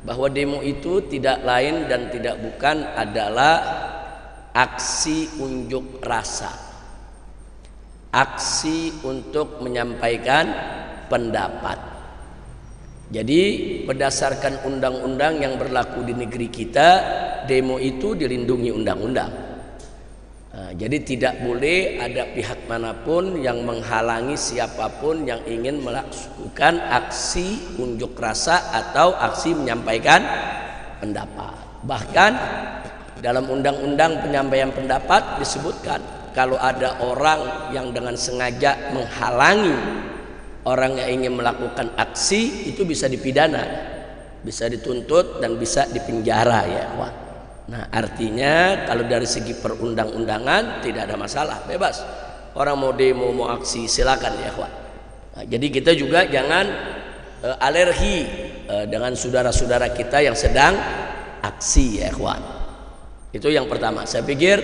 bahwa demo itu tidak lain dan tidak bukan adalah aksi unjuk rasa, aksi untuk menyampaikan pendapat. Jadi berdasarkan undang-undang yang berlaku di negeri kita, demo itu dilindungi undang-undang. Jadi tidak boleh ada pihak manapun yang menghalangi siapapun yang ingin melakukan aksi unjuk rasa atau aksi menyampaikan pendapat. Bahkan dalam undang-undang penyampaian pendapat disebutkan kalau ada orang yang dengan sengaja menghalangi orang yang ingin melakukan aksi, itu bisa dipidana, bisa dituntut dan bisa dipenjara ya. Nah artinya kalau dari segi perundang-undangan tidak ada masalah, bebas. Orang mau demo mau aksi silakan ya. Nah, jadi kita juga jangan alergi dengan saudara-saudara kita yang sedang aksi ya ikhwan. Itu yang pertama. Saya pikir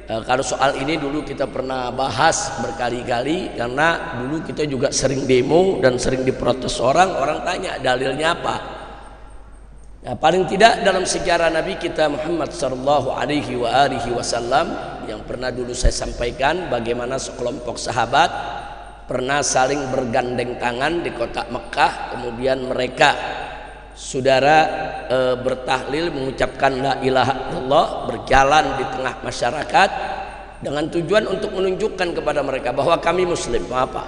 kalau soal ini dulu kita pernah bahas berkali-kali, karena dulu kita juga sering demo dan sering diprotes orang tanya dalilnya apa. Nah, paling tidak dalam sejarah Nabi kita Muhammad sallallahu alaihi wasallam yang pernah dulu saya sampaikan bagaimana sekelompok sahabat pernah saling bergandeng tangan di kota Mekah, kemudian mereka bertahlil mengucapkan la ilaha illallah, berjalan di tengah masyarakat dengan tujuan untuk menunjukkan kepada mereka bahwa kami muslim, mau apa,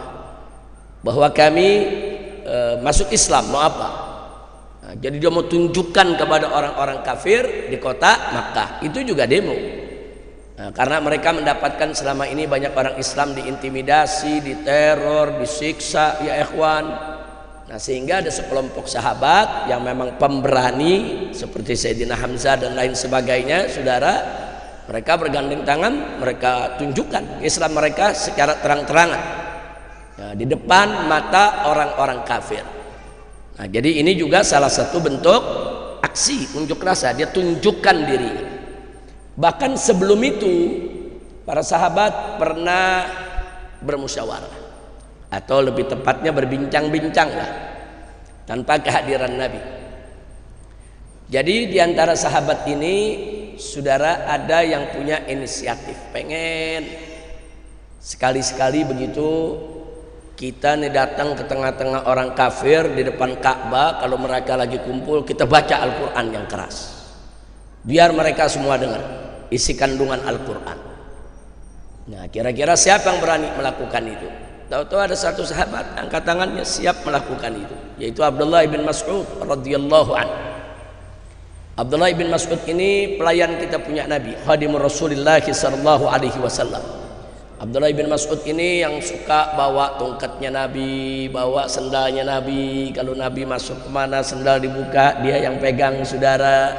bahwa kami masuk Islam, mau apa. Nah, jadi dia mau tunjukkan kepada orang-orang kafir di kota Makkah. Itu juga demo. Nah, karena mereka mendapatkan selama ini banyak orang Islam diintimidasi, diteror, disiksa ya ikhwan. Nah, sehingga ada sekelompok sahabat yang memang pemberani seperti Sayyidina Hamzah dan lain sebagainya, saudara, mereka bergandeng tangan, mereka tunjukkan Islam mereka secara terang-terangan ya, di depan mata orang-orang kafir. Nah, jadi ini juga salah satu bentuk aksi unjuk rasa, dia tunjukkan diri. Bahkan sebelum itu para sahabat pernah bermusyawarah, atau lebih tepatnya berbincang-bincang lah, tanpa kehadiran Nabi. Jadi diantara sahabat ini, saudara, ada yang punya inisiatif, pengen sekali-sekali begitu kita nih datang ke tengah-tengah orang kafir di depan Ka'bah, kalau mereka lagi kumpul kita baca Al-Quran yang keras, biar mereka semua dengar isi kandungan Al-Quran. Nah, kira-kira siapa yang berani melakukan itu? Tahu-tahu ada satu sahabat angkat tangannya siap melakukan itu, yaitu Abdullah bin Mas'ud radhiyallahu anhu. Abdullah bin Mas'ud ini pelayan kita punya Nabi, khadimur Rasulullah sallallahu alaihi wasallam. Abdullah bin Mas'ud ini yang suka bawa tongkatnya Nabi, bawa sendalnya Nabi. Kalau Nabi masuk kemana sendal dibuka, dia yang pegang, saudara.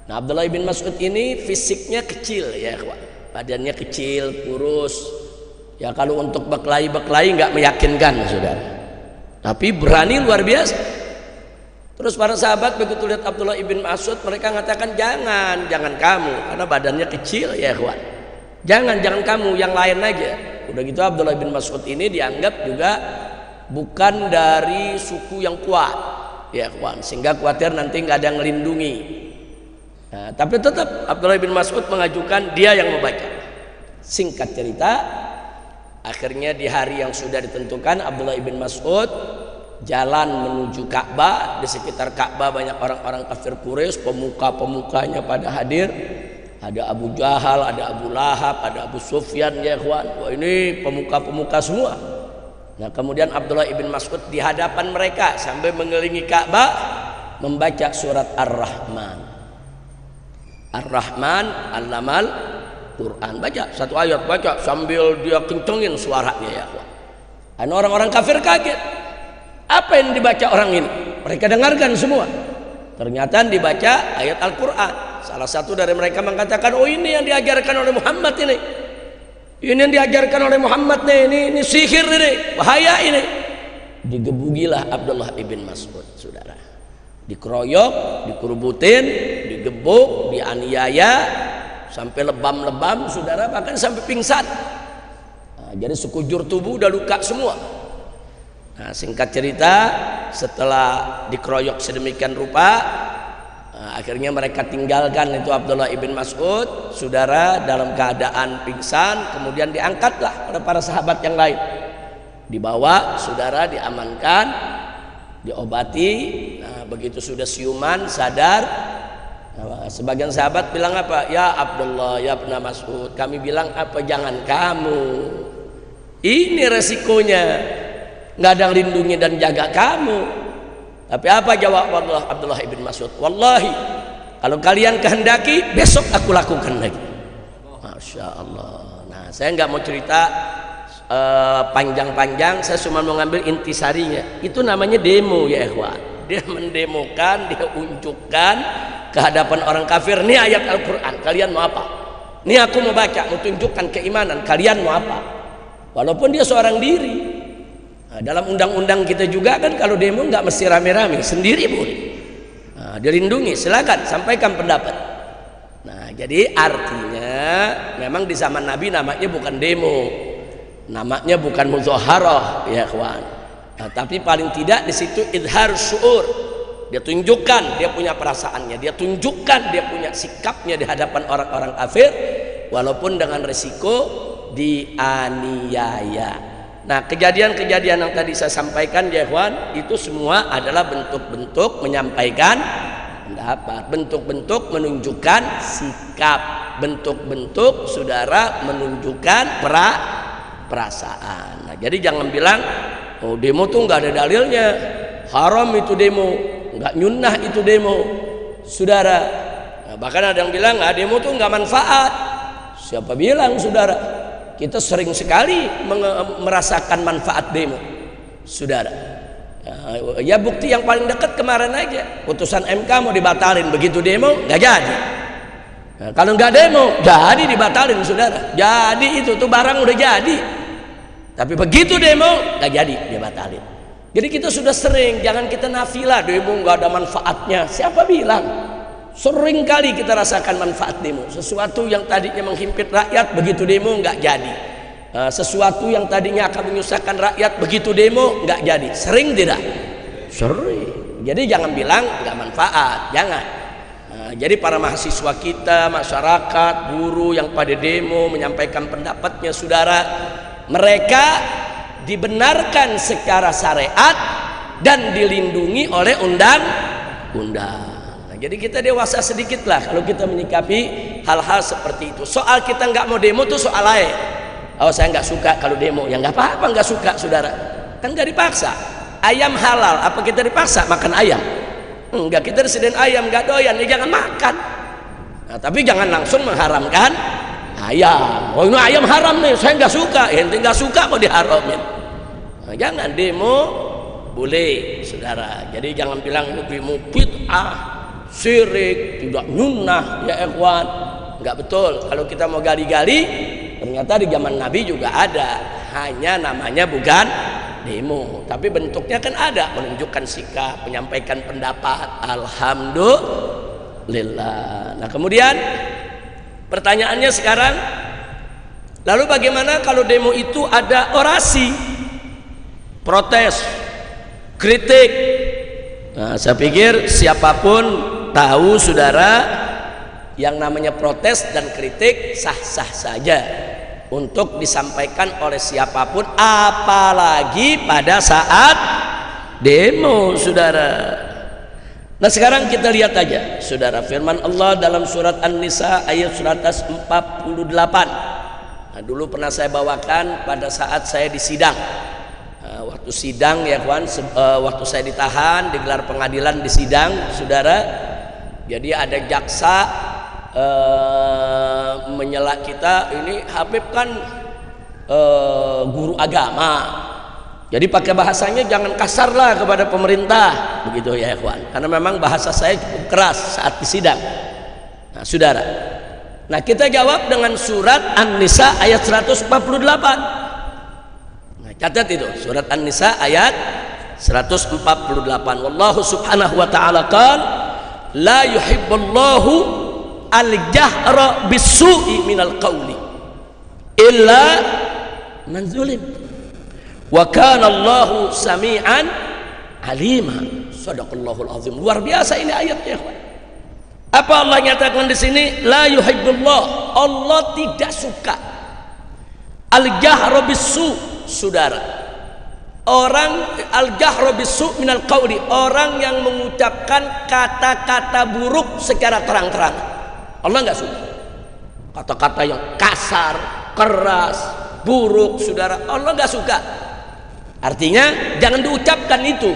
Nah, Abdullah bin Mas'ud ini fisiknya kecil ya, badannya kecil, kurus. Ya kalau untuk berkelahi nggak meyakinkan, saudara. Tapi berani luar biasa. Terus para sahabat begitu lihat Abdullah bin Mas'ud, mereka mengatakan jangan kamu, karena badannya kecil ya, ikhwan. Jangan kamu, yang lain aja. Udah gitu Abdullah bin Mas'ud ini dianggap juga bukan dari suku yang kuat ya, ikhwan, sehingga khawatir nanti nggak ada yang melindungi. Nah, tapi tetap Abdullah bin Mas'ud mengajukan dia yang membaca. Singkat cerita, akhirnya di hari yang sudah ditentukan Abdullah bin Mas'ud jalan menuju Ka'bah. Di sekitar Ka'bah banyak orang-orang kafir Quraisy, pemuka-pemukanya pada hadir. Ada Abu Jahal, ada Abu Lahab, ada Abu Sufyan ya ikhwan. Wah, ini pemuka-pemuka semua. Nah, kemudian Abdullah bin Mas'ud di hadapan mereka sambil mengelilingi Ka'bah membaca surat Ar-Rahman. Ar-Rahman allamal Quran, baca satu ayat, baca sambil dia kencengin suaranya ya ikhwan. Dan orang-orang kafir kaget. Apa yang dibaca orang ini? Mereka dengarkan semua. Ternyata dibaca ayat Al-Quran. Salah satu dari mereka mengatakan, oh ini yang diajarkan oleh Muhammad ini. Ini yang diajarkan oleh Muhammad nih, ini sihir ini, bahaya ini. Digebukilah Abdullah ibn Mas'ud, saudara. Dikeroyok, dikerubutin, digebuk, dianiaya, sampai lebam-lebam, saudara, bahkan sampai pingsan. Nah, jadi sekujur tubuh udah luka semua. Nah, singkat cerita, setelah dikeroyok sedemikian rupa, akhirnya mereka tinggalkan itu Abdullah ibn Mas'ud, saudara, dalam keadaan pingsan. Kemudian diangkatlah oleh para sahabat yang lain, dibawa, saudara, diamankan, diobati. Nah, begitu sudah siuman, sadar, sebagian sahabat bilang apa? Ya Abdullah, ya ibn Mas'ud. Kami bilang apa? Jangan kamu, ini resikonya, nggak ada yang lindungi dan jaga kamu. Tapi apa jawab Abdullah ibn Mas'ud? Wallahi, kalau kalian kehendaki, besok aku lakukan lagi. Masya Allah. Nah, saya nggak mau cerita panjang-panjang, saya cuma mau ngambil intisarinya. Itu namanya demo ya ikhwan. Dia mendemokan, dia unjukkan ke hadapan orang kafir, ini ayat Al-Quran, kalian mau apa? Ini aku mau baca, mau tunjukkan keimanan, kalian mau apa? Walaupun dia seorang diri. Nah, dalam undang-undang kita juga kan kalau demo nggak mesti rame-rame, sendiri boleh. Nah, dilindungi, silakan sampaikan pendapat. Nah, jadi artinya memang di zaman Nabi namanya bukan demo, namanya bukan mudzaharah ya kawan. Nah, tapi paling tidak di situ idhar syuur, dia tunjukkan dia punya perasaannya, dia tunjukkan dia punya sikapnya di hadapan orang-orang kafir, walaupun dengan resiko dianiaya. Nah, kejadian-kejadian yang tadi saya sampaikan ya kawan, itu semua adalah bentuk-bentuk menyampaikan pendapat, bentuk-bentuk menunjukkan sikap, bentuk-bentuk saudara menunjukkan perasaan. Nah, jadi jangan bilang oh demo tuh nggak ada dalilnya, haram itu demo, nggak nyunnah itu demo, saudara. Nah, bahkan ada yang bilang demo tuh nggak manfaat. Siapa bilang, saudara? Kita sering sekali merasakan manfaat demo, saudara. Ya bukti yang paling dekat kemarin aja, putusan MK mau dibatalin, begitu demo nggak jadi. Nah, kalau nggak demo jadi dibatalin, saudara. Jadi itu tuh barang udah jadi. Tapi begitu demo nggak jadi, dia batalin. Jadi kita sudah sering, jangan kita nafilah demo nggak ada manfaatnya. Siapa bilang? Sering kali kita rasakan manfaat demo. Sesuatu yang tadinya menghimpit rakyat, begitu demo nggak jadi. Sesuatu yang tadinya akan menyusahkan rakyat, begitu demo nggak jadi. Sering tidak? Sering. Jadi jangan bilang nggak manfaat, jangan. Jadi para mahasiswa kita, masyarakat, guru yang pada demo menyampaikan pendapatnya, saudara, mereka dibenarkan secara syariat dan dilindungi oleh undang-undang. Nah, jadi kita dewasa sedikit lah kalau kita menyikapi hal-hal seperti itu. Soal kita nggak mau demo tuh soal lain. Oh saya nggak suka kalau demo, ya nggak apa-apa nggak suka, saudara. Kan nggak dipaksa. Ayam halal, apa kita dipaksa makan ayam? Enggak, kita disediain ayam nggak doyan, ya jangan makan. Nah, tapi jangan langsung mengharamkan ayam. Oh ini ayam haram nih, saya nggak suka. Ente nggak suka kok diharamin. Nah, jangan demo boleh, saudara. Jadi jangan bilang demo bid'ah, syirik, tidak nyunnah ya ikhwan. Nggak betul. Kalau kita mau gali-gali, ternyata di zaman Nabi juga ada, hanya namanya bukan demo, tapi bentuknya kan ada, menunjukkan sikap, menyampaikan pendapat. Alhamdulillah. Nah kemudian pertanyaannya sekarang, lalu bagaimana kalau demo itu ada orasi, protes, kritik? Nah, saya pikir siapapun tahu, saudara, yang namanya protes dan kritik sah-sah saja untuk disampaikan oleh siapapun, apalagi pada saat demo, saudara. Nah sekarang kita lihat aja, saudara, firman Allah dalam surat An-Nisa ayat 148. Nah, dulu pernah saya bawakan pada saat saya di sidang. Waktu sidang ya kawan, waktu saya ditahan, digelar pengadilan di sidang, saudara. Jadi ada jaksa menyela kita, ini Habib kan guru agama, jadi pakai bahasanya jangan kasar lah kepada pemerintah, begitu ya kawan. Karena memang bahasa saya cukup keras saat di sidang. Nah saudara, nah kita jawab dengan surat An-Nisa ayat 148. Catat itu, surat An-Nisa ayat 148. Wallahu subhanahu wa ta'ala qala la yuhibbullahu al-jahra bis-su'i minal qawli illa man zulim wa kana Allahu sami'an alima. Shadaqallahul azim. Luar biasa ini ayatnya. Apa Allah nyatakan di sini? La yuhibbullah. Allah tidak suka al-jahra bisu, saudara. Orang al-jahra bisu minal qauli, orang yang mengucapkan kata-kata buruk secara terang-terang. Allah enggak suka. Kata-kata yang kasar, keras, buruk, saudara. Allah enggak suka. Artinya jangan diucapkan itu.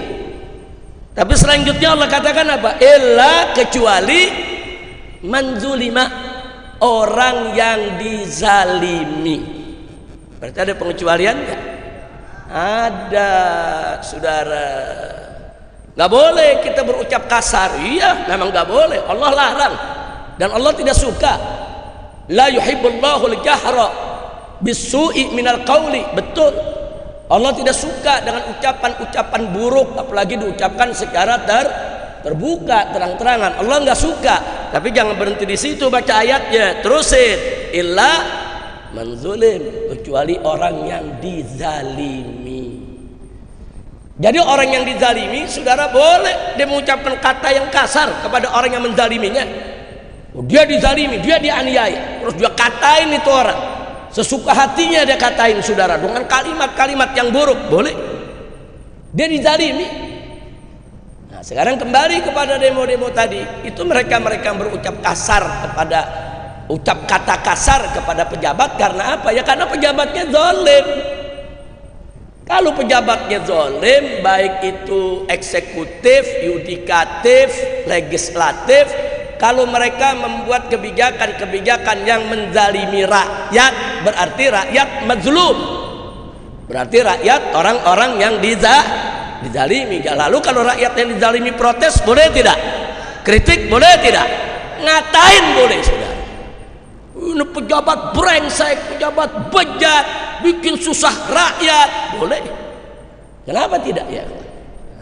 Tapi selanjutnya Allah katakan apa? Illa, kecuali manzulima, orang yang dizalimi. Berarti ada pengecualian enggak? Ada, saudara. Nggak boleh kita berucap kasar. Iya, memang nggak boleh. Allah larang dan Allah tidak suka. La yuhibbullahu al-jahra bisu'i minal qauli. Betul, Allah tidak suka dengan ucapan-ucapan buruk, apalagi diucapkan secara terbuka, terang-terangan. Allah nggak suka. Tapi jangan berhenti di situ, baca ayatnya, terusin. Illa manzulim, kecuali orang yang dizalimi. Jadi orang yang dizalimi, saudara, boleh dia mengucapkan kata yang kasar kepada orang yang menzaliminya. Dia dizalimi, dia dianiaya, terus dia katain itu orang sesuka hatinya, dia katain, saudara, dengan kalimat-kalimat yang buruk. Boleh, dia dizalimi. Nah, sekarang kembali kepada demo-demo tadi, itu mereka berucap kasar kepada, ucap kata kasar kepada pejabat. Karena apa? Ya karena pejabatnya zalim. Kalau pejabatnya zalim, baik itu eksekutif, yudikatif, legislatif, kalau mereka membuat kebijakan-kebijakan yang menzalimi rakyat, berarti rakyat mazlum. Berarti rakyat orang-orang yang dizalimi. Lalu kalau rakyat yang dizalimi protes, boleh tidak? Kritik boleh tidak? Ngatain boleh, saudara. Ini pejabat brengsek, pejabat bejat, bikin susah rakyat, boleh. Kenapa tidak ya?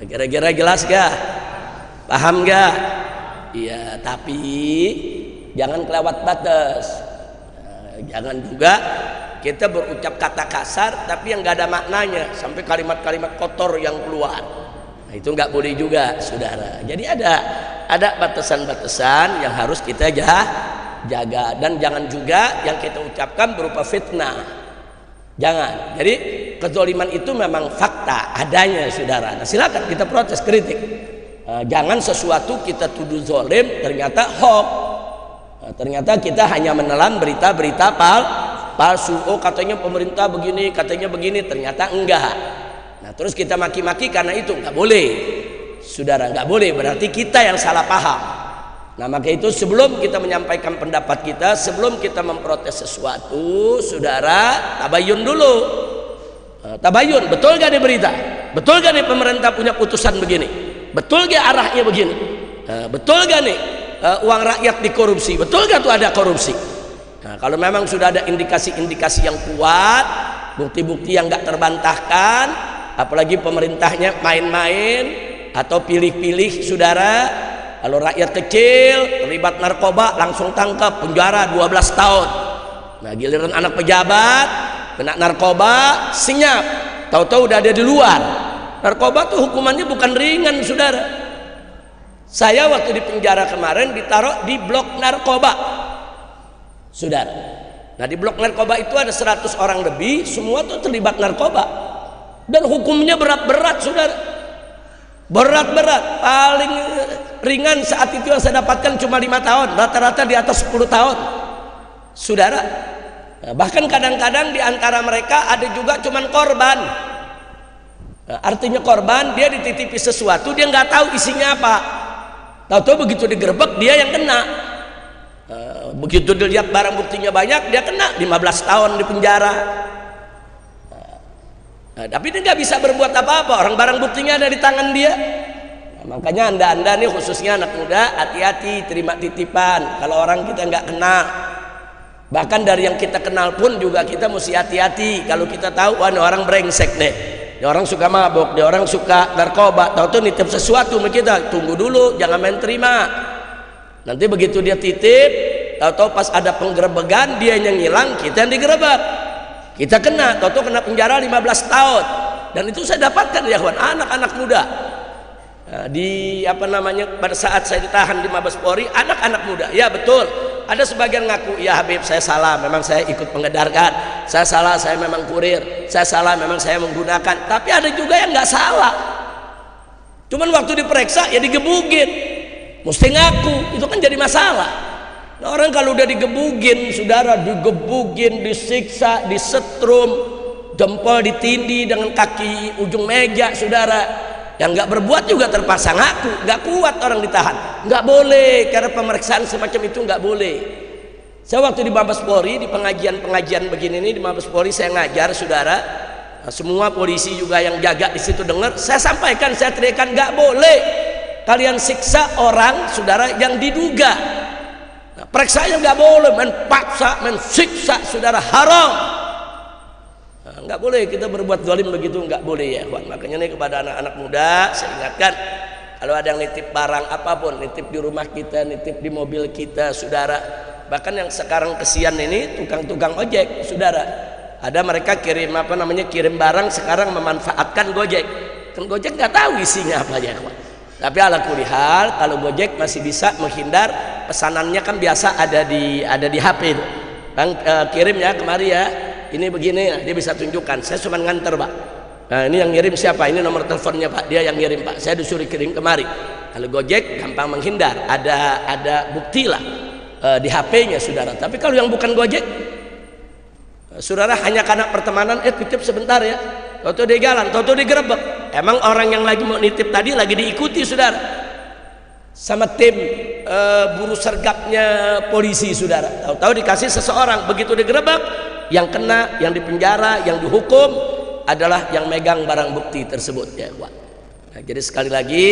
Kira-kira jelas gak? Paham gak? Iya, tapi jangan kelewat batas. Jangan juga kita berucap kata kasar tapi yang gak ada maknanya, sampai kalimat-kalimat kotor yang keluar. Nah, itu nggak boleh juga, saudara. Jadi ada batasan-batasan yang harus kita jaga, dan jangan juga yang kita ucapkan berupa fitnah. Jangan. Jadi kezaliman itu memang fakta adanya, saudara. Nah, silakan kita protes, kritik. Jangan sesuatu kita tuduh zalim ternyata hoax. Ternyata kita hanya menelan berita-berita palsu. Oh, katanya pemerintah begini, katanya begini, ternyata enggak. Nah, terus kita maki-maki karena itu. Nggak boleh, saudara, nggak boleh. Berarti kita yang salah paham. Nah, maka itu sebelum kita menyampaikan pendapat kita, sebelum kita memprotes sesuatu, saudara, tabayun dulu. Tabayun, betul gak nih berita? Betul gak nih pemerintah punya putusan begini? Betul gak arahnya begini? Betul gak nih uang rakyat dikorupsi? Betul gak tuh ada korupsi? Nah, kalau memang sudah ada indikasi-indikasi yang kuat, bukti-bukti yang gak terbantahkan, apalagi pemerintahnya main-main atau pilih-pilih, saudara. Kalau rakyat kecil terlibat narkoba, langsung tangkap, penjara 12 tahun. Nah, giliran anak pejabat kena narkoba, senyap, tahu-tahu udah ada di luar. Narkoba tuh hukumannya bukan ringan, saudara. Saya waktu di penjara kemarin ditaruh di blok narkoba, saudara. Nah, di blok narkoba itu ada 100 orang lebih, semua tuh terlibat narkoba, dan hukumnya berat-berat, saudara. Berat-berat. Paling ringan saat itu yang saya dapatkan cuma 5 tahun, rata-rata di atas 10 tahun, saudara. Nah, bahkan kadang-kadang di antara mereka ada juga cuman korban. Nah, artinya korban, dia dititipi sesuatu, dia nggak tahu isinya apa. Tahu-tahu begitu digerebek dia yang kena. Begitu dilihat barang buktinya banyak, dia kena 15 tahun di penjara. Tapi dia nggak bisa berbuat apa-apa, orang barang buktinya ada di tangan dia. Nah, makanya anda nih, khususnya anak muda, hati-hati terima titipan. Kalau orang kita nggak kenal, bahkan dari yang kita kenal pun juga kita mesti hati-hati. Kalau kita tahu, wah ini orang brengsek nih, dia orang suka mabuk, dia orang suka narkoba, tahu-tahu nitip sesuatu sama kita, tunggu dulu, jangan main terima. Nanti begitu dia titip, tahu-tahu pas ada penggerebegan, dia yang ngilang, kita yang digerebek, kita kena, tahu-tahu kena penjara 15 tahun. Dan itu saya dapatkan ya kawan, anak-anak muda. Di apa namanya, pada saat saya ditahan di Mabes Polri, anak-anak muda, ya betul, ada sebagian ngaku, ya Habib saya salah, memang saya ikut mengedarkan, saya salah, saya memang kurir, saya salah, memang saya menggunakan. Tapi ada juga yang nggak salah, cuman waktu diperiksa ya digebugin, mesti ngaku, itu kan jadi masalah. Nah, orang kalau udah digebugin, saudara, digebugin, disiksa, disetrum, jempol ditindih dengan kaki ujung meja, saudara, yang nggak berbuat juga terpaksa ngaku, nggak kuat orang ditahan, nggak boleh, karena pemeriksaan semacam itu nggak boleh. Saya waktu di Mabes Polri, di pengajian begini nih di Mabes Polri, saya ngajar, saudara. Nah, semua polisi juga yang jaga di situ dengar, saya sampaikan, saya teriakan, nggak boleh kalian siksa orang, saudara, yang diduga. Nah, periksanya nggak boleh, menpaksa, mensiksa, saudara, haram. Nggak boleh kita berbuat zalim begitu, nggak boleh ya kawan. Makanya nih kepada anak-anak muda saya ingatkan, kalau ada yang nitip barang apapun, nitip di rumah kita, nitip di mobil kita, saudara, bahkan yang sekarang kesian ini tukang-tukang ojek, saudara, ada mereka kirim apa namanya, kirim barang sekarang memanfaatkan Gojek. Kan Gojek nggak tahu isinya apa ya kawan. Tapi ala kulli hal, kalau Gojek masih bisa menghindar, pesanannya kan biasa ada di HP itu. Bang, kirim ya kemari ya, ini begini, nah, dia bisa tunjukkan, saya cuma nganter Pak. Nah, ini yang ngirim siapa, ini nomor teleponnya Pak, dia yang ngirim Pak, saya disuruh kirim kemari. Kalau Gojek gampang menghindar, ada bukti lah di HP-nya, saudara. Tapi kalau yang bukan Gojek, saudara, hanya karena pertemanan, titip sebentar ya, toto dia jalan, toto digerebek. Emang orang yang lagi mau nitip tadi lagi diikuti, saudara, sama tim buru sergapnya polisi, saudara. Tahu-tahu dikasih seseorang, begitu digerebek, yang kena, yang dipenjara, yang dihukum adalah yang megang barang bukti tersebut ya kawan. Nah, jadi sekali lagi,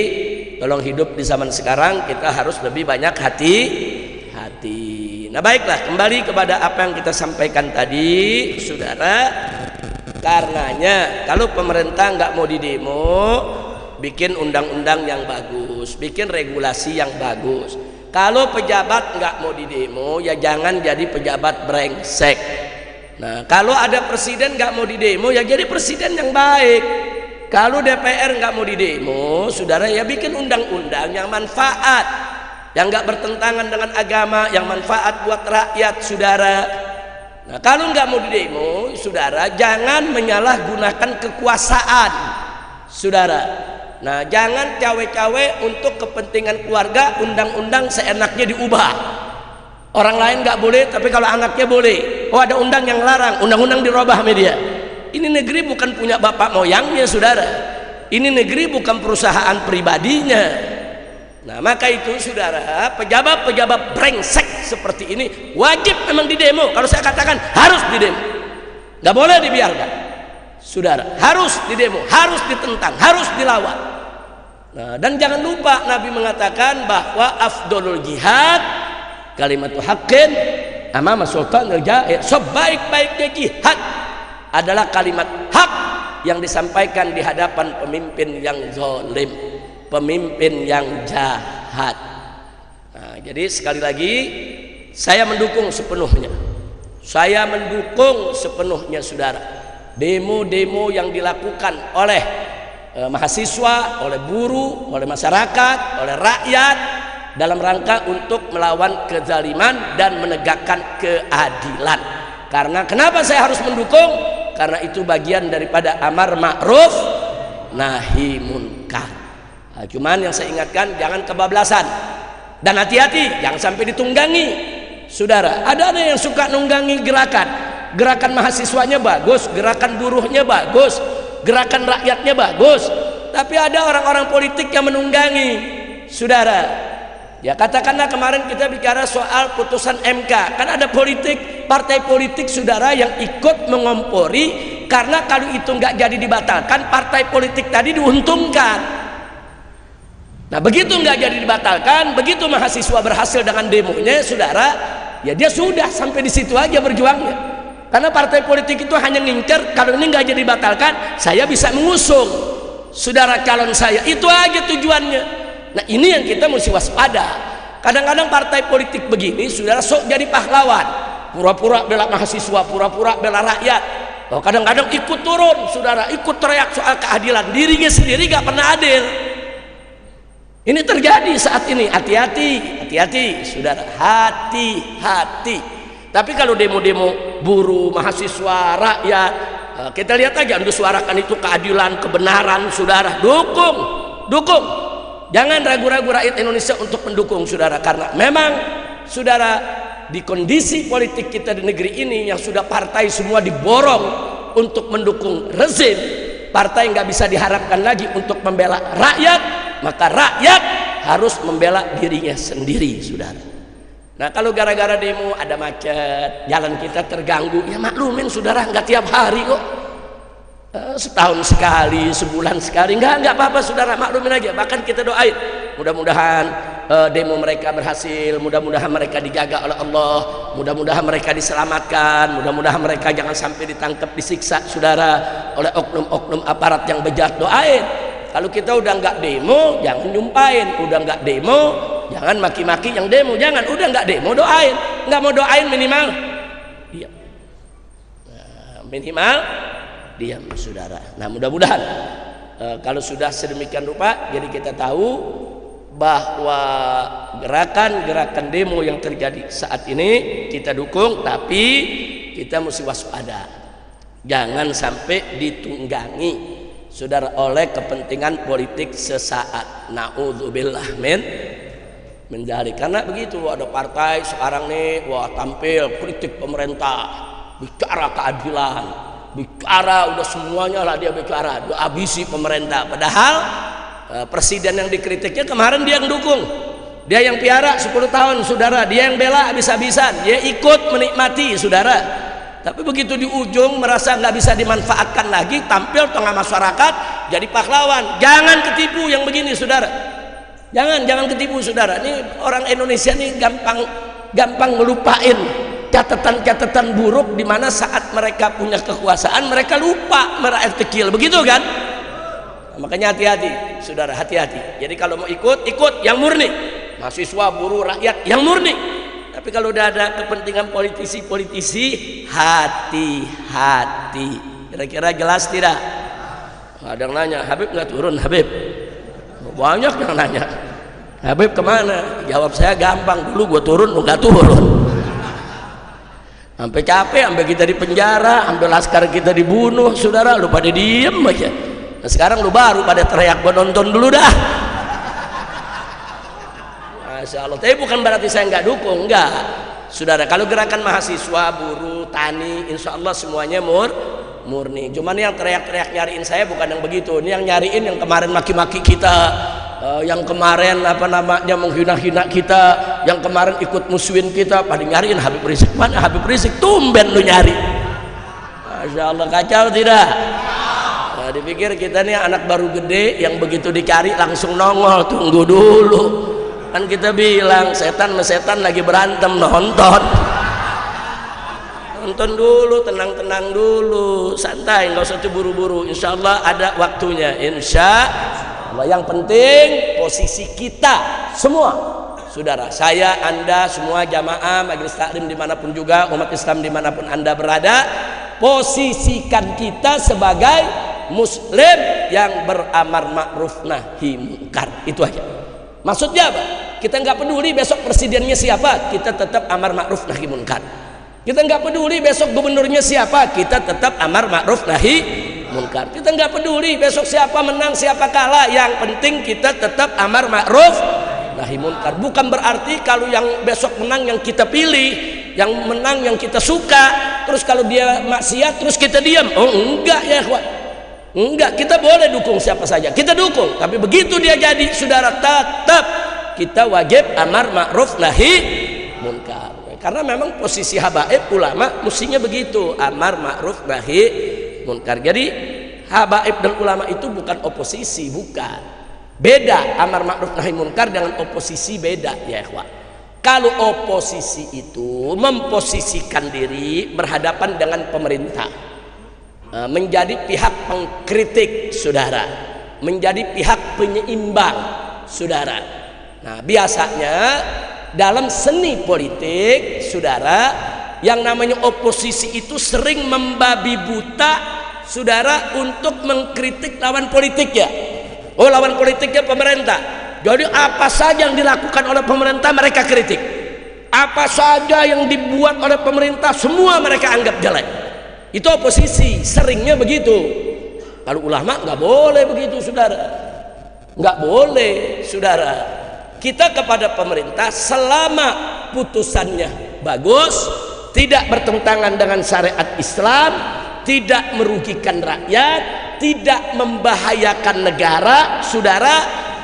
tolong hidup di zaman sekarang kita harus lebih banyak hati-hati. Nah baiklah, kembali kepada apa yang kita sampaikan tadi, saudara. Karenanya kalau pemerintah nggak mau didemo, bikin undang-undang yang bagus, bikin regulasi yang bagus. Kalau pejabat nggak mau didemo, ya jangan jadi pejabat brengsek. Nah, kalau ada presiden nggak mau didemo, ya jadi presiden yang baik. Kalau DPR nggak mau didemo, saudara, ya bikin undang-undang yang manfaat, yang nggak bertentangan dengan agama, yang manfaat buat rakyat, saudara. Nah, kalau nggak mau didemo, saudara, jangan menyalahgunakan kekuasaan, saudara. Nah, jangan cawe-cawe untuk kepentingan keluarga, undang-undang seenaknya diubah. Orang lain nggak boleh, tapi kalau anaknya boleh. Oh, ada undang yang larang, undang-undang dirubah media. Ini negeri bukan punya bapak moyangnya, saudara. Ini negeri bukan perusahaan pribadinya. Nah, maka itu, saudara, pejabat-pejabat brengsek seperti ini wajib memang didemo. Kalau saya katakan harus didemo, nggak boleh dibiarkan, saudara. Harus didemo, harus ditentang, harus dilawan. Nah, dan jangan lupa Nabi mengatakan bahwa afdolul jihad kalimatu haqqin amama sultanil jair. Sebaik-baiknya jihad adalah kalimat hak yang disampaikan di hadapan pemimpin yang zalim, pemimpin yang jahat. Nah, jadi sekali lagi saya mendukung sepenuhnya. Saya mendukung sepenuhnya, saudara, demo-demo yang dilakukan oleh mahasiswa, oleh buruh, oleh masyarakat, oleh rakyat dalam rangka untuk melawan kezaliman dan menegakkan keadilan. Karena kenapa saya harus mendukung? Karena itu bagian daripada amar ma'ruf nahi munkar. Nah, cuman yang saya ingatkan, jangan kebablasan dan hati-hati, jangan sampai ditunggangi, saudara. Ada yang suka nunggangi gerakan mahasiswanya bagus, gerakan buruhnya bagus, gerakan rakyatnya bagus, tapi ada orang-orang politik yang menunggangi, saudara. Ya, katakanlah kemarin kita bicara soal putusan MK, kan ada partai politik, saudara, yang ikut mengompori karena kalau itu nggak jadi dibatalkan, partai politik tadi diuntungkan. Nah, begitu nggak jadi dibatalkan, begitu mahasiswa berhasil dengan demonya, saudara, ya dia sudah sampai di situ aja berjuangnya. Karena partai politik itu hanya ngincer, kalau ini nggak jadi dibatalkan, saya bisa mengusung, saudara, calon saya. Itu aja tujuannya. Nah, ini yang kita mesti waspada. Kadang-kadang partai politik begini, saudara, sok jadi pahlawan, pura-pura bela mahasiswa, pura-pura bela rakyat. Oh, kadang-kadang ikut turun, saudara, ikut teriak soal keadilan, dirinya sendiri gak pernah adil. Ini terjadi saat ini. Hati-hati, hati-hati, saudara. Hati-hati. Tapi kalau demo-demo buruh, mahasiswa, rakyat, kita lihat aja, untuk suarakan itu keadilan, kebenaran, saudara. Dukung, dukung. Jangan ragu-ragu rakyat Indonesia untuk mendukung, saudara. Karena memang, saudara, di kondisi politik kita di negeri ini yang sudah partai semua diborong untuk mendukung rezim, partai nggak bisa diharapkan lagi untuk membela rakyat, maka rakyat harus membela dirinya sendiri, saudara. Nah, kalau gara-gara demo ada macet, jalan kita terganggu, ya maklumin, saudara, nggak tiap hari kok. Setahun sekali, sebulan sekali, nggak apa-apa, saudara, maklumin aja. Bahkan kita doain, mudah-mudahan demo mereka berhasil, mudah-mudahan mereka dijaga oleh Allah, mudah-mudahan mereka diselamatkan, mudah-mudahan mereka jangan sampai ditangkap, disiksa, saudara, oleh oknum-oknum aparat yang bejat. Doain. Kalau kita udah nggak demo, jangan nyumpain. Udah nggak demo, jangan maki-maki yang demo. Jangan, udah nggak demo, doain. Nggak mau doain, minimal diam. Nah, minimal diam, saudara. Nah, mudah-mudahan kalau sudah sedemikian rupa, jadi kita tahu bahwa gerakan-gerakan demo yang terjadi saat ini kita dukung, tapi kita mesti waspada. Jangan sampai ditunggangi, saudara, oleh kepentingan politik sesaat. Naudzubillah min dzalik. Karena begitu, ada partai sekarang nih, wah, tampil kritik pemerintah, bicara keadilan, bicara udah semuanya lah dia bicara, dia habisi pemerintah. Padahal presiden yang dikritiknya kemarin dia yang dukung, dia yang piara 10 tahun, saudara, dia yang bela habis-habisan, dia ikut menikmati, saudara. Tapi begitu di ujung merasa nggak bisa dimanfaatkan lagi, tampil tengah masyarakat jadi pahlawan. Jangan ketipu yang begini, saudara. Jangan ketipu, saudara. Ini orang Indonesia nih gampang ngelupain catatan-catatan buruk, di mana saat mereka punya kekuasaan mereka lupa merakyat kecil, begitu kan? Nah, makanya hati-hati, saudara, hati-hati. Jadi kalau mau ikut yang murni, mahasiswa, buruh, rakyat yang murni. Tapi kalau udah ada kepentingan politisi, hati-hati. Kira-kira jelas tidak? Ada yang nanya, Habib nggak turun, Habib? Banyak yang nanya, Habib kemana? Jawab saya gampang, dulu gue turun, lu nggak turun. Sampai capek, sampai kita di penjara, sampai laskar kita dibunuh, saudara, lu pada diem aja. Nah, sekarang lu baru pada teriak, gua nonton dulu dah. Masya Allah. Tapi bukan berarti saya nggak dukung, enggak, saudara. Kalau gerakan mahasiswa, buruh, tani, insya Allah semuanya murni. Cuman yang teriak-teriak nyariin saya bukan yang begitu. Ini yang nyariin yang kemarin maki-maki kita, yang kemarin menghina-hina kita, yang kemarin ikut musuhin kita, pada nyariin Habib Rizik. Mana Habib Rizik? Tumben lu nyari. Masya Allah, kacau tidak? Nah, dipikir kita nih anak baru gede yang begitu dicari langsung nongol. Tunggu dulu, kan kita bilang setan sama setan lagi berantem, nonton dulu, tenang-tenang dulu, santai, nggak usah buru-buru. Insya Allah ada waktunya, insya Allah. Yang penting posisi kita semua, saudara, saya, anda, semua jamaah majelis taklim dimanapun juga, umat Islam dimanapun anda berada, posisikan kita sebagai muslim yang beramar ma'ruf nahi munkar. Itu aja. Maksudnya apa? Kita nggak peduli besok presidennya siapa, kita tetap amar ma'ruf nahi munkar. Kita nggak peduli besok gubernurnya siapa, kita tetap amar ma'ruf nahi munkar. Kita nggak peduli besok siapa menang siapa kalah, yang penting kita tetap amar ma'ruf nahi munkar. Bukan berarti kalau yang besok menang yang kita pilih, yang menang yang kita suka, terus kalau dia maksiat terus kita diam. Oh enggak ya kawan, enggak. Kita boleh dukung siapa saja, kita dukung, tapi begitu dia jadi, saudara, tetap kita wajib amar ma'ruf nahi munkar. Karena memang posisi habaib ulama mestinya begitu, amar ma'ruf nahi munkar. Jadi habaib dan ulama itu bukan oposisi, bukan. Beda amar ma'ruf nahi munkar dengan oposisi, beda ya ikhwan. Kalau oposisi itu memposisikan diri berhadapan dengan pemerintah, menjadi pihak pengkritik, saudara, menjadi pihak penyeimbang, saudara. Nah, biasanya dalam seni politik, saudara, yang namanya oposisi itu sering membabi buta, saudara, untuk mengkritik lawan politiknya. Oh, lawan politiknya pemerintah, Jadi apa saja yang dilakukan oleh pemerintah mereka kritik, apa saja yang dibuat oleh pemerintah semua mereka anggap jelek. Itu oposisi, seringnya begitu. Kalau ulama nggak boleh begitu, saudara. Nggak boleh, saudara. Kita kepada pemerintah selama putusannya bagus, tidak bertentangan dengan syariat Islam, tidak merugikan rakyat, tidak membahayakan negara, saudara,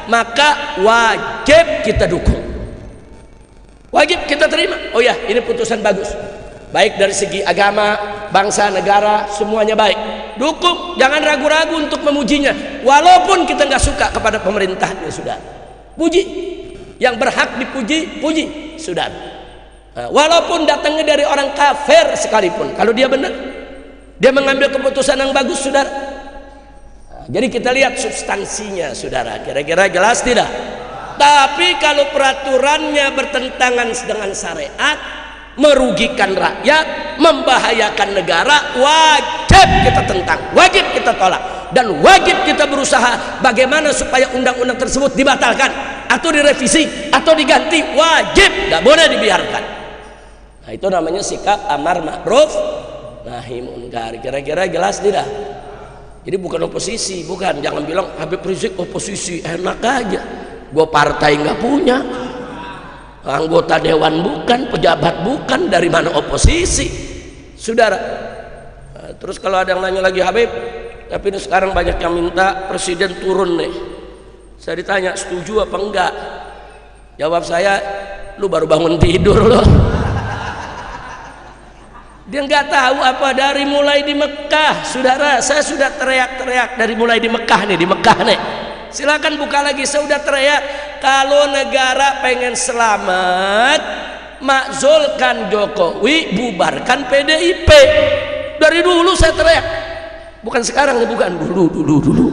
maka wajib kita dukung, wajib kita terima. Oh ya, ini putusan bagus, baik dari segi agama, bangsa, negara, semuanya baik, dukung. Jangan ragu-ragu untuk memujinya, walaupun kita nggak suka kepada pemerintahnya, sudah puji, yang berhak dipuji puji, sudah. Walaupun datangnya dari orang kafir sekalipun, kalau dia benar, dia mengambil keputusan yang bagus, saudara. Jadi kita lihat substansinya, saudara, kira-kira jelas tidak? Tapi kalau peraturannya bertentangan dengan syariat, merugikan rakyat, membahayakan negara, wajib kita tentang, wajib kita tolak, dan wajib kita berusaha bagaimana supaya undang-undang tersebut dibatalkan atau direvisi atau diganti. Wajib, nggak boleh dibiarkan. Nah, itu namanya sikap amar ma'ruf nahi munkar. Kira-kira jelas tidak? Jadi bukan oposisi, bukan. Jangan bilang Habib Rizik oposisi, enak aja. Gue partai nggak punya, anggota dewan bukan, pejabat bukan, dari mana oposisi, saudara. Terus kalau ada yang nanya lagi, Habib, tapi ini sekarang banyak yang minta presiden turun nih. Saya ditanya setuju apa enggak? Jawab saya, lu baru bangun tidur loh. Dia nggak tahu apa dari mulai di Mekah, saudara. Saya sudah teriak-teriak dari mulai di Mekah nih, di Mekah nih. Silakan buka lagi, saya sudah teriak. Kalau negara pengen selamat, makzulkan Jokowi, bubarkan PDIP. Dari dulu saya teriak, bukan sekarang, bukan dulu.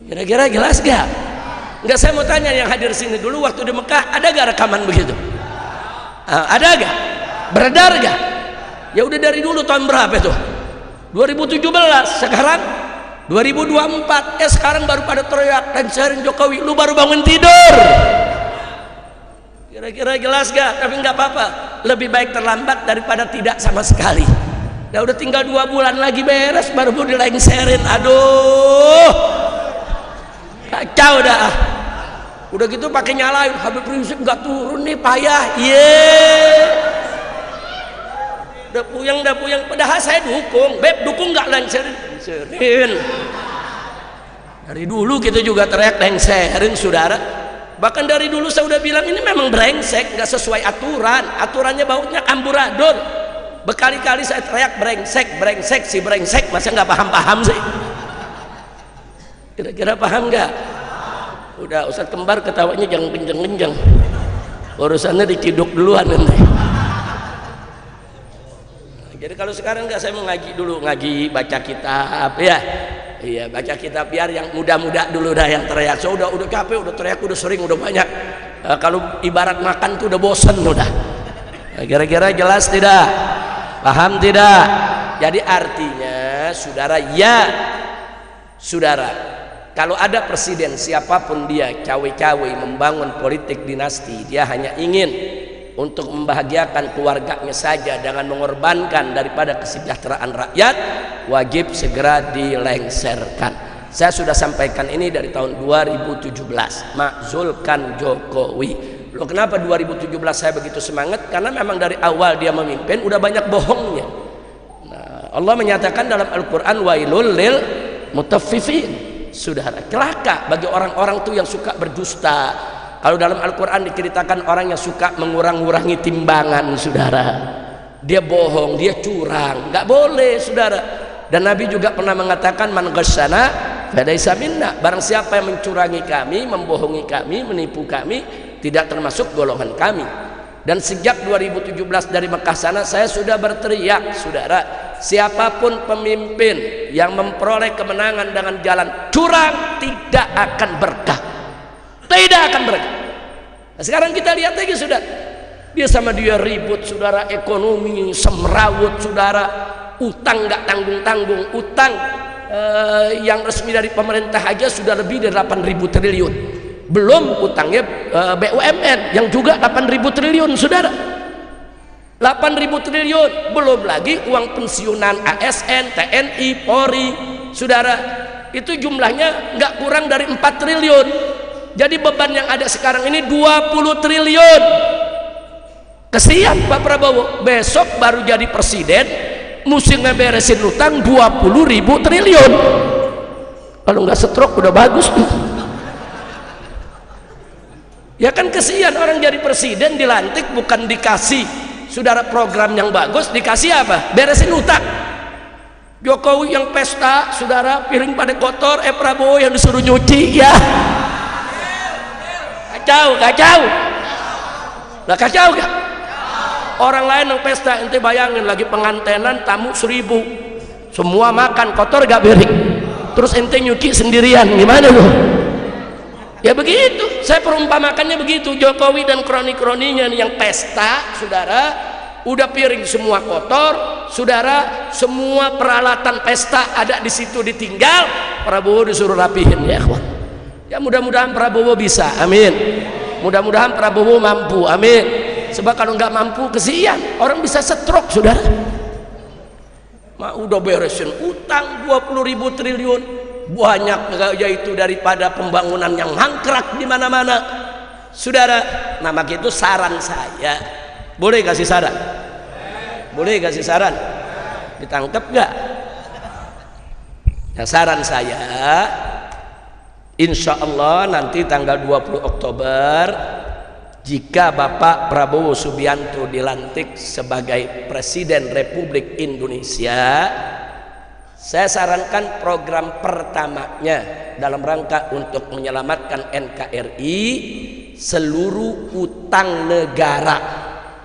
Kira-kira jelas gak? Enggak, saya mau tanya yang hadir sini dulu waktu di Mekah, ada gak rekaman begitu? Ada gak? Beredar gak? Ya udah dari dulu, tahun berapa itu? 2017, sekarang 2024. Sekarang baru pada teriak dan sharing Jokowi, lu baru bangun tidur. Kira-kira jelas gak? Tapi nggak apa-apa, lebih baik terlambat daripada tidak sama sekali. Nah, udah tinggal 2 bulan lagi beres, baru mau dilengserin. Aduh, kacau dah. Udah gitu pakai nyalain, Habib Rizik nggak turun nih, payah. Udah puyeng. Padahal saya dukung, Beb, dukung nggak lengserin. Dari dulu kita juga teriak lengserin, saudara. Bahkan dari dulu saya udah bilang ini memang brengsek, nggak sesuai aturan. Aturannya baunya amburadul. Berkali-kali saya teriak brengsek, si brengsek, masa nggak paham sih? Kira-kira paham nggak? Udah, Ustadz Kembar ketawanya jangan kenceng-kenceng. Urusannya diciduk duluan nanti. Jadi kalau sekarang enggak, saya mau ngaji dulu, ngaji baca kitab ya. Iya, baca kitab biar yang muda-muda dulu dah yang teriak. So udah capek, udah teriak, udah sering, udah banyak. Kalau ibarat makan tuh udah bosen udah. Kira-kira jelas tidak? Paham tidak? Jadi artinya, saudara, ya saudara, kalau ada presiden siapapun dia, cawe-cawe membangun politik dinasti, dia hanya ingin untuk membahagiakan keluarganya saja dengan mengorbankan daripada kesejahteraan rakyat, wajib segera dilengserkan. Saya sudah sampaikan ini dari tahun 2017, makzulkan Jokowi. Loh, kenapa 2017 saya begitu semangat? Karena memang dari awal dia memimpin udah banyak bohongnya. Nah, Allah menyatakan dalam Al-Quran, wailul lil mutaffifin. Saudara, celaka bagi orang-orang tuh yang suka berdusta. Kalau dalam Al-Quran diceritakan orang yang suka mengurang-urangi timbangan, saudara. Dia bohong, dia curang, nggak boleh, saudara. Dan Nabi juga pernah mengatakan, man ghasyana falaysa minna. Barang siapa yang mencurangi kami, membohongi kami, menipu kami, tidak termasuk golongan kami. Dan sejak 2017 dari Mekah sana, saya sudah berteriak, saudara, siapapun pemimpin yang memperoleh kemenangan dengan jalan curang tidak akan berkah. Tidak akan berkah. Nah, sekarang kita lihat lagi, sudah dia sama dia ribut, saudara, ekonomi semrawut, saudara, utang nggak tanggung-tanggung, utang yang resmi dari pemerintah aja sudah lebih dari 8.000 triliun. Belum utangnya BUMN yang juga 8.000 triliun, saudara. 8.000 triliun, belum lagi uang pensiunan ASN, TNI, Polri, saudara. Itu jumlahnya nggak kurang dari 4 triliun. Jadi beban yang ada sekarang ini 20 triliun. Kesian Pak Prabowo, besok baru jadi presiden, mesti ngeberesin utang 20.000 triliun. Kalau nggak stroke udah bagus tuh. Ya kan kesian orang jadi presiden dilantik bukan dikasih saudara program yang bagus, dikasih apa? Beresin utang. Jokowi yang pesta, saudara, piring pada kotor, Prabowo yang disuruh nyuci, ya. Kacau, kacau. Lah kacau gak? Orang lain yang pesta, ente bayangin lagi pengantenan tamu 1000, semua makan kotor gak piring, terus ente nyuci sendirian, gimana loh? Ya begitu, saya perumpamakannya begitu. Jokowi dan kroni-kroninya yang pesta, saudara, udah piring semua kotor, saudara, semua peralatan pesta ada di situ ditinggal, Prabowo disuruh rapihin, ya kawan. Ya mudah-mudahan Prabowo bisa, amin. Mudah-mudahan Prabowo mampu, amin. Sebab kalau nggak mampu kesian, orang bisa stroke, saudara. Udah beresin utang 20.000 triliun. Banyak yaitu daripada pembangunan yang mangkrak di mana-mana, saudara. Nah maka itu saran saya, boleh kasih saran? Boleh kasih saran? Ditangkap nggak? Nah saran saya, insya Allah nanti tanggal 20 Oktober jika Bapak Prabowo Subianto dilantik sebagai Presiden Republik Indonesia, saya sarankan program pertamanya dalam rangka untuk menyelamatkan NKRI, seluruh utang negara,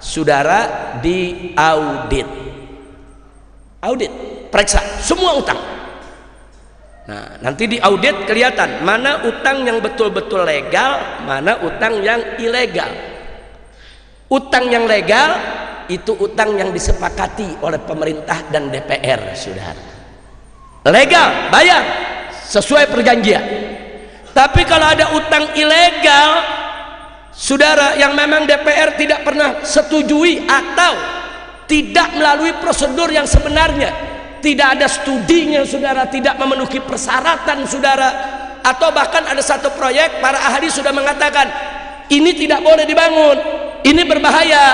saudara, diaudit. Audit, periksa semua utang. Nah, nanti diaudit kelihatan mana utang yang betul-betul legal, mana utang yang ilegal. Utang yang legal itu utang yang disepakati oleh pemerintah dan DPR, saudara. Legal, bayar sesuai perjanjian. Tapi kalau ada utang ilegal, saudara, yang memang DPR tidak pernah setujui atau tidak melalui prosedur yang sebenarnya, tidak ada studinya, saudara, tidak memenuhi persyaratan, saudara, atau bahkan ada satu proyek para ahli sudah mengatakan ini tidak boleh dibangun, ini berbahaya,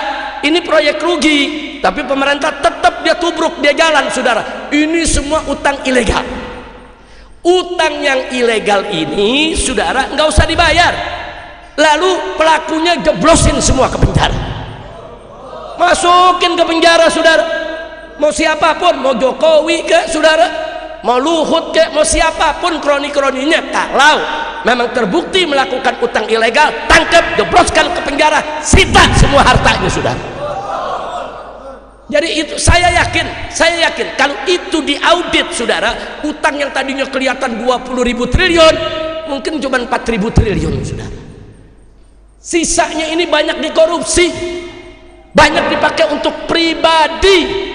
ini proyek rugi, tapi pemerintah tetap dia tubruk, dia jalan, saudara. Ini semua utang ilegal. Utang yang ilegal ini, saudara, nggak usah dibayar, lalu pelakunya jeblosin semua ke penjara, masukin ke penjara, saudara. Mau siapapun, mau Jokowi ke, saudara, mau Luhut ke, mau siapapun kroni-kroninya, kalau memang terbukti melakukan utang ilegal, tangkap, jebloskan ke penjara, sita semua hartanya, saudara. Jadi itu saya yakin kalau itu diaudit, saudara, utang yang tadinya kelihatan 20.000 triliun mungkin cuma 4.000 triliun, saudara. Sisanya ini banyak dikorupsi, banyak dipakai untuk pribadi.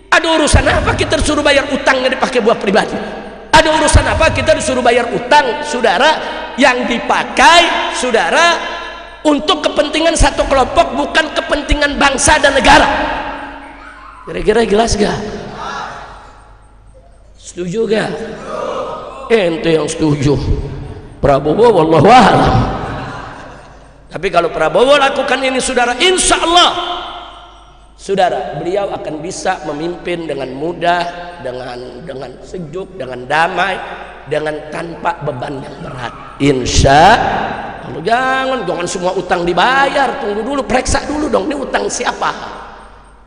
Ada urusan apa kita disuruh bayar utangnya dipakai buat pribadi? Ada urusan apa kita disuruh bayar utang, saudara, yang dipakai, saudara, untuk kepentingan satu kelompok, bukan kepentingan bangsa dan negara? Kira-kira jelas gak? Setuju gak? Ente yang setuju, Prabowo wallahu a'lam. Tapi kalau Prabowo lakukan ini, saudara, insya Allah, saudara, beliau akan bisa memimpin dengan mudah, dengan sejuk, dengan damai, dengan tanpa beban yang berat, insya Allah. Jangan semua utang dibayar, tunggu dulu, periksa dulu dong, ini utang siapa?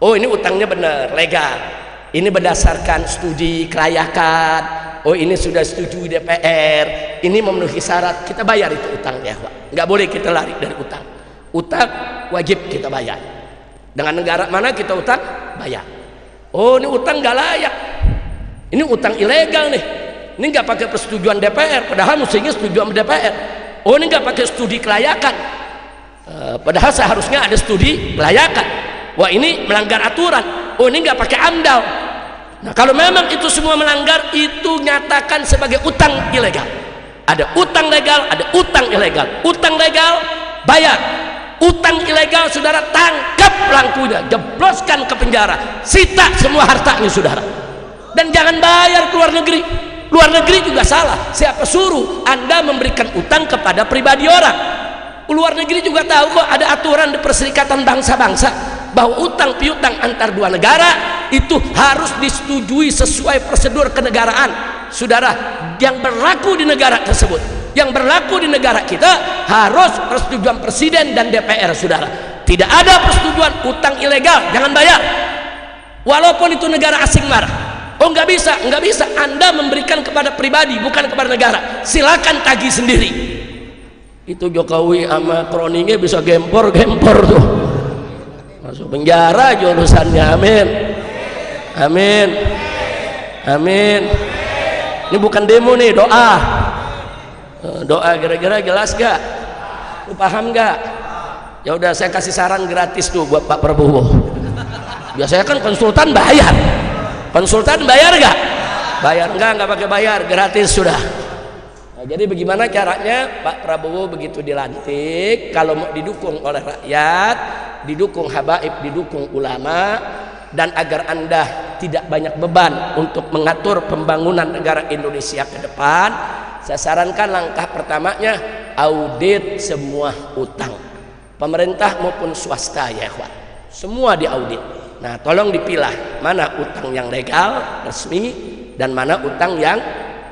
Oh, ini utangnya benar, legal, ini berdasarkan studi kelayakan, oh ini sudah setuju DPR, ini memenuhi syarat, kita bayar itu utangnya, Pak. Nggak boleh kita lari dari utang. Utang wajib kita bayar. Dengan negara mana kita utang, bayar. Oh, ini utang nggak layak, ini utang ilegal nih, ini nggak pakai persetujuan DPR, padahal mestinya setujuan DPR. Oh, ini nggak pakai studi kelayakan, padahal seharusnya ada studi kelayakan. Wah, ini melanggar aturan. Oh, ini nggak pakai AMDAL. Nah, kalau memang itu semua melanggar, itu nyatakan sebagai utang ilegal. Ada utang legal, ada utang ilegal. Utang legal bayar, utang ilegal saudara tangkap pelakunya, jebloskan ke penjara, sita semua hartanya saudara. Dan jangan bayar ke luar negeri. Luar negeri juga salah. Siapa suruh Anda memberikan utang kepada pribadi orang? Luar negeri juga tahu kok ada aturan di Perserikatan Bangsa-Bangsa bahwa utang piutang antar dua negara itu harus disetujui sesuai prosedur kenegaraan saudara yang berlaku di negara tersebut. Yang berlaku di negara kita harus persetujuan presiden dan DPR saudara. Tidak ada persetujuan utang ilegal jangan bayar, walaupun itu negara asing marah. Oh nggak bisa Anda memberikan kepada pribadi bukan kepada negara, silakan tagih sendiri. Itu Jokowi sama Kroningnya bisa gempor tuh, masuk penjara aja urusannya. Amin amin amin. Ini bukan demo nih, doa kira-kira jelas gak? Lu paham gak? Ya udah saya kasih saran gratis tuh buat Pak Prabowo. Biasanya kan konsultan bayar. Konsultan bayar gak? Bayar enggak pakai bayar, gratis sudah. Nah, jadi bagaimana caranya Pak Prabowo begitu dilantik, kalau mau didukung oleh rakyat, didukung habaib, didukung ulama, dan agar Anda tidak banyak beban untuk mengatur pembangunan negara Indonesia ke depan, saya sarankan langkah pertamanya audit semua utang pemerintah maupun swasta ya ikhwan, semua diaudit. Nah, tolong dipilah mana utang yang legal resmi dan mana utang yang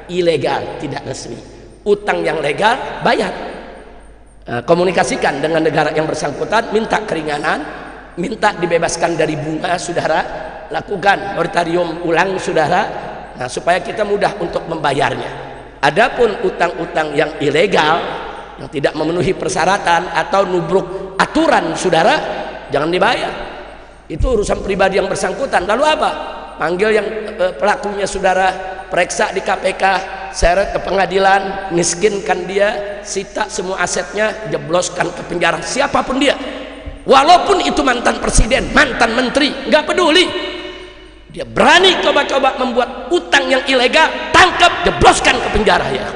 ilegal tidak resmi. Utang yang legal bayar, komunikasikan dengan negara yang bersangkutan, minta keringanan, minta dibebaskan dari bunga saudara, lakukan moratorium ulang saudara, nah supaya kita mudah untuk membayarnya. Adapun utang-utang yang ilegal yang tidak memenuhi persyaratan atau nubruk aturan saudara, jangan dibayar. Itu urusan pribadi yang bersangkutan. Lalu apa? Panggil yang pelakunya saudara, periksa di KPK, seret ke pengadilan, miskinkan dia, sita semua asetnya, jebloskan ke penjara, siapapun dia, walaupun itu mantan presiden, mantan menteri, nggak peduli. Dia berani coba-coba membuat utang yang ilegal, tangkap, jebloskan ke penjara ya.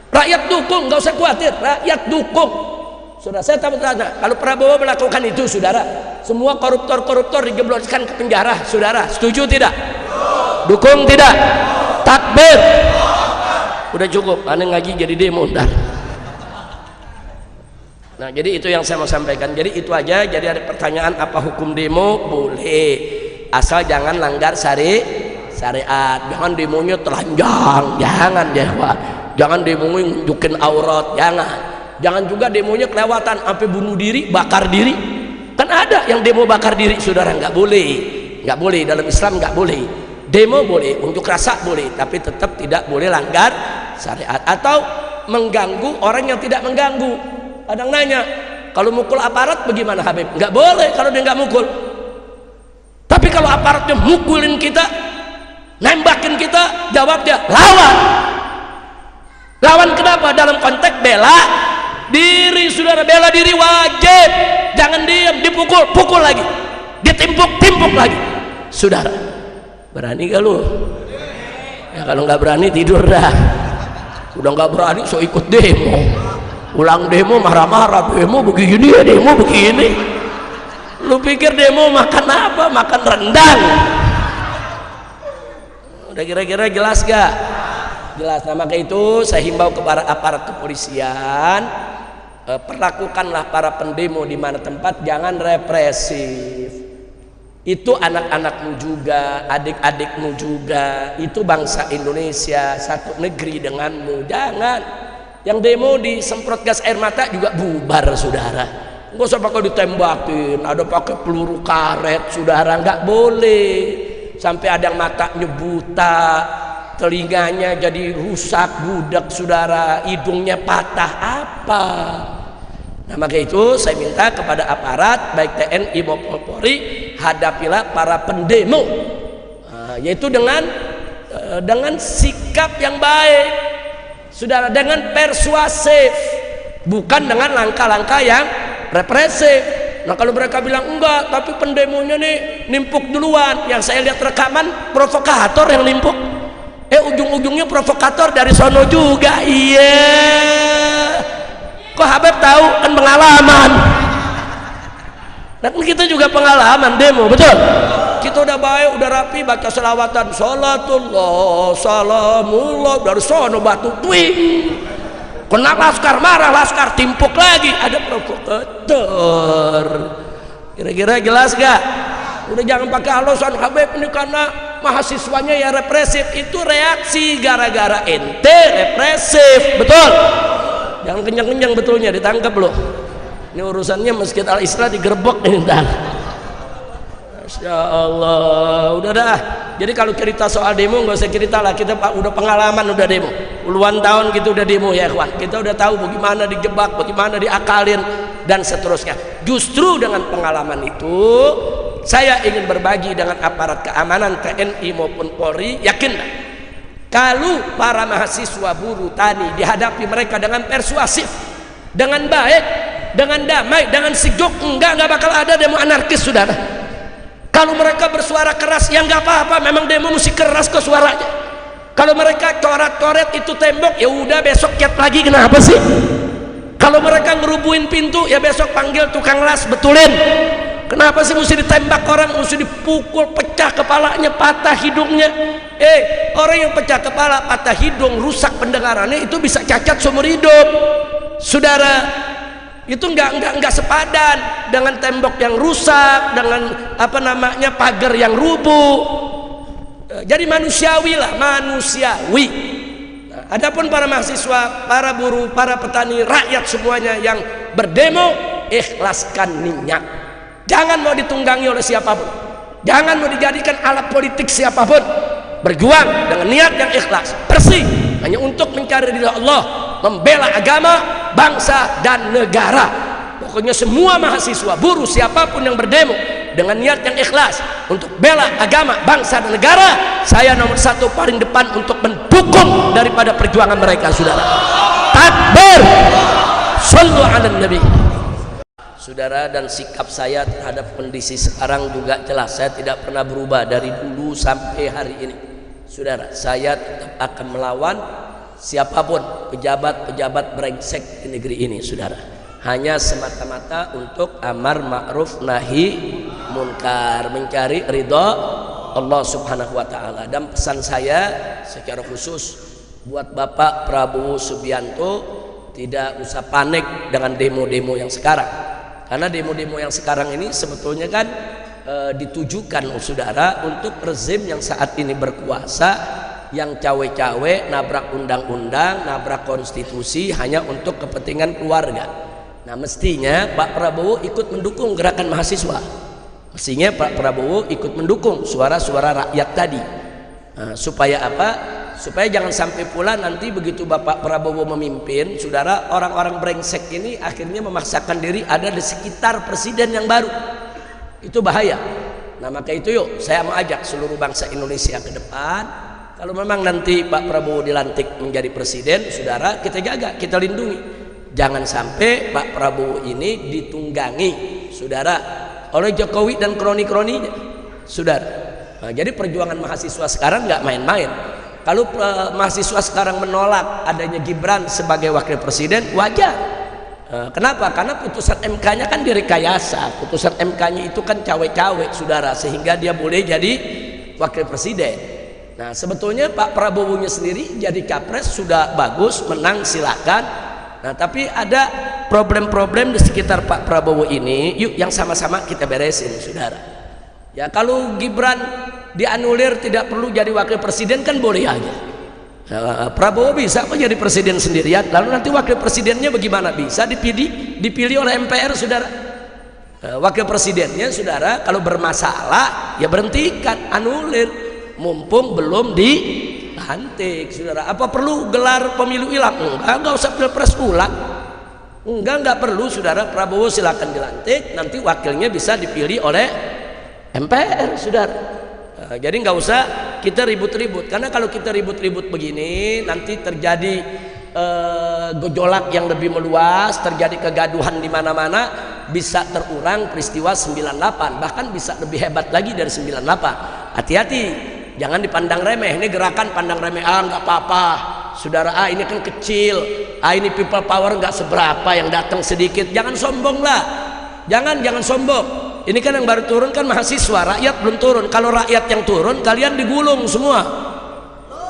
Rakyat dukung, nggak usah khawatir, rakyat dukung. Saudara, saya tanya, kalau Prabowo melakukan itu saudara, semua koruptor-koruptor dijebloskan ke penjara saudara, setuju tidak? Dukung tidak? Takbir. Udah cukup, aneh ngaji jadi demo ntar. Nah, jadi itu yang saya mau sampaikan. Jadi itu aja. Jadi ada pertanyaan apa hukum demo? Boleh, asal jangan langgar syariat. Jangan demonya telanjang, jangan ya Pak. Jangan demonya nunjukin aurat, jangan. Jangan juga demonya kelewatan sampai bunuh diri, bakar diri. Kan ada yang demo bakar diri saudara, nggak boleh. Nggak boleh, dalam Islam nggak boleh. Demo boleh, unjuk rasa boleh, tapi tetap tidak boleh langgar syariat atau mengganggu orang yang tidak mengganggu. Ada yang nanya, kalau mukul aparat bagaimana Habib? Nggak boleh kalau dia nggak mukul. Tapi kalau aparatnya mukulin kita, nembakin kita, jawab dia lawan. Lawan kenapa? Dalam konteks bela diri saudara, bela diri wajib. Jangan diam, dipukul, pukul lagi, ditimpuk, timpuk lagi saudara. Berani gak lu? Ya kalau nggak berani tidur dah. Udah nggak berani so ikut demo, ulang demo marah-marah, demo begini ya, demo begini. Lu pikir demo makan apa? Makan rendang. Udah kira-kira jelas gak? Jelas. Nah, maka itu saya himbau kepada aparat kepolisian, perlakukanlah para pendemo di mana tempat, jangan represif. Itu anak-anakmu juga, adik-adikmu juga, itu bangsa Indonesia, satu negeri denganmu. Jangan yang demo disemprot gas air mata juga bubar saudara. Nggak usah pakai ditembakin, ada pakai peluru karet saudara, nggak boleh. Sampai ada yang matanya buta, telinganya jadi rusak, budak saudara, hidungnya patah, apa? Nah, maka itu saya minta kepada aparat baik TNI maupun Polri, hadapilah para pendemo, yaitu dengan sikap yang baik saudara, dengan persuasif, bukan dengan langkah-langkah yang represif. Nah kalau mereka bilang enggak, tapi pendemonya nih nimpuk duluan, yang saya lihat rekaman provokator yang nimpuk. Ujung-ujungnya provokator dari sono juga. Iya, kok Habib tahu? Kan pengalaman. Dan kita juga pengalaman demo, betul? Kita udah baik, udah rapi, baca selawatan, salatullah, salamullah, dari sono batu twing. Kena laskar, marah laskar, timpuk lagi, ada provokator. Kira-kira jelas gak? Udah jangan pakai alasan Habib ini karena mahasiswanya ya represif. Itu reaksi gara-gara ente represif, betul? Jangan kenyang-kenyang betulnya, ditangkap loh. Ini urusannya Masjid Al-Isra digerebek ini ntar. Masya Allah, udah dah. Jadi kalau cerita soal demo nggak usah cerita lah, kita udah pengalaman, udah demo puluhan tahun gitu, udah demo ya kawan. Kita udah tahu bagaimana dijebak, bagaimana diakalin dan seterusnya. Justru dengan pengalaman itu saya ingin berbagi dengan aparat keamanan TNI maupun Polri. Yakinlah kalau para mahasiswa buruh tani dihadapi mereka dengan persuasif, dengan baik, dengan damai, dengan sejuk, enggak bakal ada demo anarkis, saudara. Kalau mereka bersuara keras, ya nggak apa-apa, memang demo mesti keras ke suaranya. Kalau mereka coret-coret itu tembok, ya udah besok cat lagi, kenapa sih? Kalau mereka ngerubuhin pintu, ya besok panggil tukang las betulin. Kenapa sih mesti ditembak orang, mesti dipukul, pecah kepalanya, patah hidungnya? Orang yang pecah kepala, patah hidung, rusak pendengarannya, itu bisa cacat seumur hidup, saudara. Itu enggak sepadan dengan tembok yang rusak, dengan pagar yang rubuh. Jadi manusiawi lah, manusiawi. Nah, adapun para mahasiswa, para buruh, para petani, rakyat semuanya yang berdemo, ikhlaskan niat. Jangan mau ditunggangi oleh siapapun, jangan mau dijadikan alat politik siapapun. Berjuang dengan niat yang ikhlas, bersih, hanya untuk mencari ridha Allah, membela agama, bangsa dan negara. Pokoknya semua mahasiswa, buruh, siapapun yang berdemo dengan niat yang ikhlas untuk bela agama, bangsa dan negara, saya nomor satu paling depan untuk mendukung daripada perjuangan mereka, saudara. Takbir, shallu ala nabi. Saudara, dan sikap saya terhadap kondisi sekarang juga jelas, saya tidak pernah berubah dari dulu sampai hari ini. Saudara, saya tetap akan melawan siapapun pejabat-pejabat brengsek di negeri ini, saudara. Hanya semata-mata untuk amar ma'ruf nahi munkar, mencari ridha Allah subhanahu wa ta'ala. Dan pesan saya secara khusus buat Bapak Prabowo Subianto, tidak usah panik dengan demo-demo yang sekarang, karena demo-demo yang sekarang ini sebetulnya kan ditujukan, saudara, untuk rezim yang saat ini berkuasa, yang cawe-cawe, nabrak undang-undang, nabrak konstitusi hanya untuk kepentingan keluarga. Nah, mestinya Pak Prabowo ikut mendukung gerakan mahasiswa. Mestinya Pak Prabowo ikut mendukung suara-suara rakyat tadi. Nah, supaya apa? Supaya jangan sampai pula nanti begitu Bapak Prabowo memimpin, saudara, orang-orang brengsek ini akhirnya memaksakan diri ada di sekitar presiden yang baru. Itu bahaya. Nah, maka itu yuk saya mau ajak seluruh bangsa Indonesia ke depan. Kalau memang nanti Pak Prabowo dilantik menjadi presiden, saudara, kita jaga, kita lindungi. Jangan sampai Pak Prabowo ini ditunggangi, saudara, oleh Jokowi dan kroni-kroninya, saudara. Nah, jadi perjuangan mahasiswa sekarang nggak main-main. Kalau mahasiswa sekarang menolak adanya Gibran sebagai wakil presiden, wajar. Kenapa? Karena putusan MK-nya kan direkayasa. Putusan MK-nya itu kan cawe-cawe, saudara, sehingga dia boleh jadi wakil presiden. Nah, sebetulnya Pak Prabowo-nya sendiri jadi capres sudah bagus, menang silakan. Nah, tapi ada problem-problem di sekitar Pak Prabowo ini, yuk yang sama-sama kita beresin, saudara. Ya, kalau Gibran dianulir tidak perlu jadi wakil presiden kan boleh aja. Prabowo bisa kok jadi presiden sendirian, lalu nanti wakil presidennya bagaimana? Bisa dipilih oleh MPR, saudara. Wakil presidennya, saudara, kalau bermasalah ya berhentikan, anulir, mumpung belum dilantik, saudara. Apa perlu gelar pemilu ulang? Enggak usah pilpres ulang, enggak perlu, saudara. Prabowo silakan dilantik, nanti wakilnya bisa dipilih oleh MPR, saudara. Jadi nggak usah kita ribut-ribut, karena kalau kita ribut-ribut begini nanti terjadi gejolak yang lebih meluas, terjadi kegaduhan di mana-mana. bisa terulang peristiwa 98, bahkan bisa lebih hebat lagi dari 98. Hati-hati, jangan dipandang remeh. Ini gerakan pandang remeh, nggak apa-apa saudara, ini kan kecil, ini people power nggak seberapa, yang datang sedikit. Jangan sombong lah, jangan sombong. Ini kan yang baru turun kan mahasiswa, rakyat belum turun. Kalau rakyat yang turun, kalian digulung semua.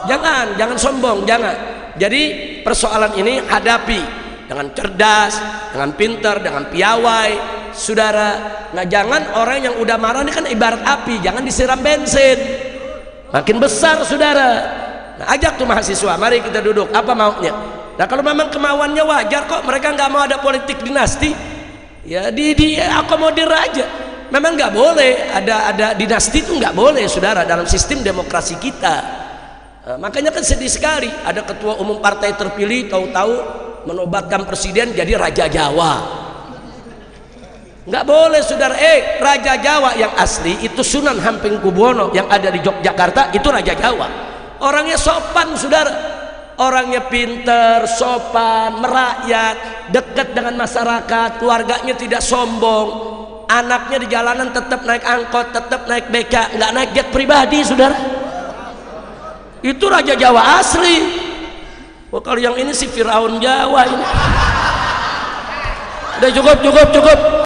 Jangan sombong, jangan. Jadi persoalan ini hadapi dengan cerdas, dengan pintar, dengan piawai, saudara. Nah, jangan orang yang udah marah ini kan ibarat api, jangan disiram bensin, makin besar, saudara. Nah, ajak tuh mahasiswa, mari kita duduk, apa maunya. Nah, kalau memang kemauannya wajar kok, mereka nggak mau ada politik dinasti, ya diakomodir aja. Memang nggak boleh ada dinasti, itu nggak boleh, saudara, dalam sistem demokrasi kita. Nah, makanya kan sedih sekali ada ketua umum partai terpilih tahu-tahu menobatkan presiden jadi Raja Jawa. Nggak boleh, saudara. Raja Jawa yang asli itu Sunan Hamengkubuwono yang ada di Yogyakarta, itu Raja Jawa. Orangnya sopan, saudara. Orangnya pinter, sopan, merakyat, dekat dengan masyarakat, keluarganya tidak sombong. Anaknya di jalanan tetap naik angkot, tetap naik BK, nggak naik jet pribadi, saudara. Itu Raja Jawa asli. Kalau yang ini si Firaun Jawa ini. Udah cukup.